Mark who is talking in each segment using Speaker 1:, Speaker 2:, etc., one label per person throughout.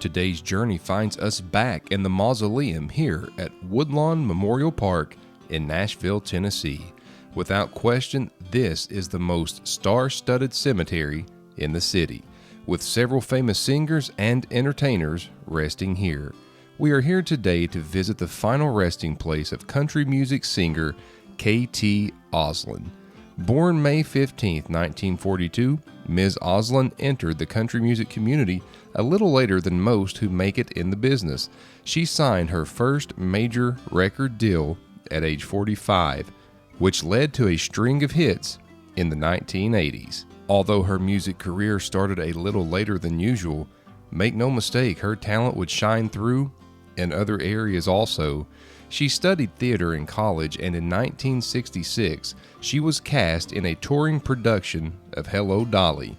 Speaker 1: Today's journey finds us back in the mausoleum here at Woodlawn Memorial Park in Nashville, Tennessee. Without question, this is the most star-studded cemetery in the city, with several famous singers and entertainers resting here. We are here today to visit the final resting place of country music singer K.T. Oslin. Born May 15, 1942, Ms. Oslin entered the country music community a little later than most who make it in the business. She signed her first major record deal at age 45, which led to a string of hits in the 1980s. Although her music career started a little later than usual, make no mistake, her talent would shine through in other areas also. She studied theater in college, and in 1966, she was cast in a touring production of Hello, Dolly.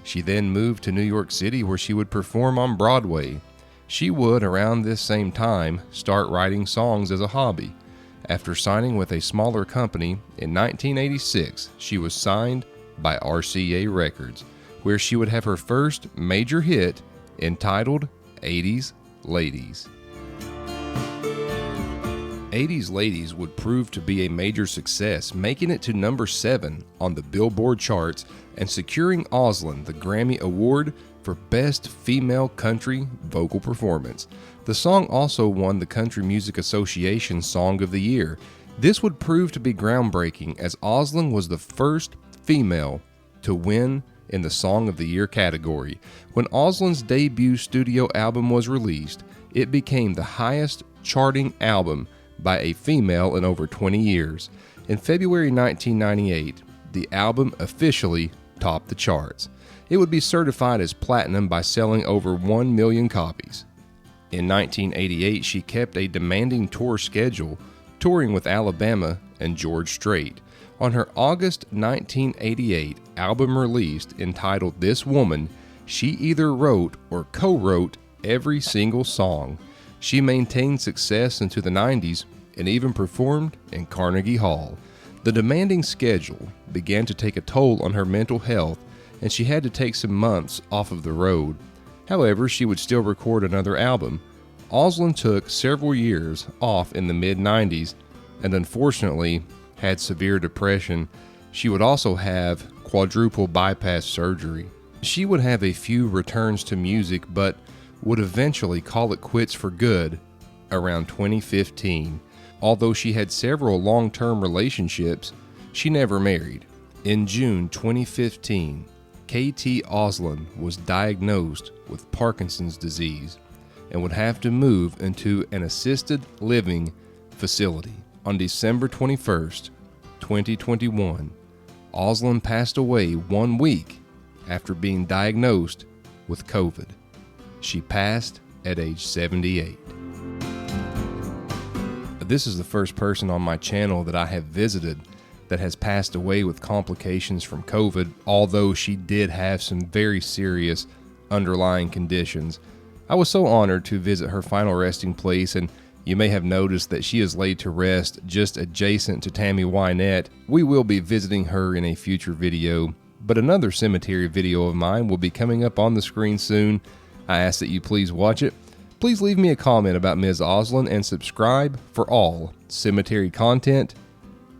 Speaker 1: She then moved to New York City, where she would perform on Broadway. She would, around this same time, start writing songs as a hobby. After signing with a smaller company in 1986, she was signed by RCA Records, where she would have her first major hit entitled 80s Ladies. 80s Ladies would prove to be a major success, making it to number 7 on the Billboard charts and securing Oslin the Grammy Award for Best Female Country Vocal Performance. The song also won the Country Music Association Song of the Year. This would prove to be groundbreaking, as Oslin was the first female to win in the Song of the Year category. When Oslin's debut studio album was released, it became the highest charting album by a female in over 20 years. In February 1998, the album officially topped the charts. It would be certified as platinum by selling over 1 million copies. In 1988, she kept a demanding tour schedule, touring with Alabama and George Strait. On her August 1988 album released entitled This Woman, she either wrote or co-wrote every single song. She maintained success into the 90s and even performed in Carnegie Hall. The demanding schedule began to take a toll on her mental health, and she had to take some months off of the road. However, she would still record another album. Oslin took several years off in the mid-90s and unfortunately had severe depression. She would also have quadruple bypass surgery. She would have a few returns to music, but would eventually call it quits for good around 2015. Although she had several long-term relationships, she never married. In June 2015, K.T. Oslin was diagnosed with Parkinson's disease and would have to move into an assisted living facility. On December 21st, 2021, Oslin passed away 1 week after being diagnosed with COVID. She passed at age 78. This is the first person on my channel that I have visited that has passed away with complications from COVID, although she did have some very serious underlying conditions. I was so honored to visit her final resting place, and you may have noticed that she is laid to rest just adjacent to Tammy Wynette. We will be visiting her in a future video, but another cemetery video of mine will be coming up on the screen soon. I ask that you please watch it. Please leave me a comment about Ms. Oslin and subscribe for all cemetery content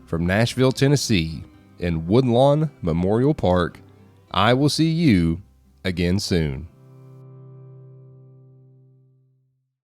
Speaker 1: from Nashville, Tennessee, in Woodlawn Memorial Park. I will see you again soon.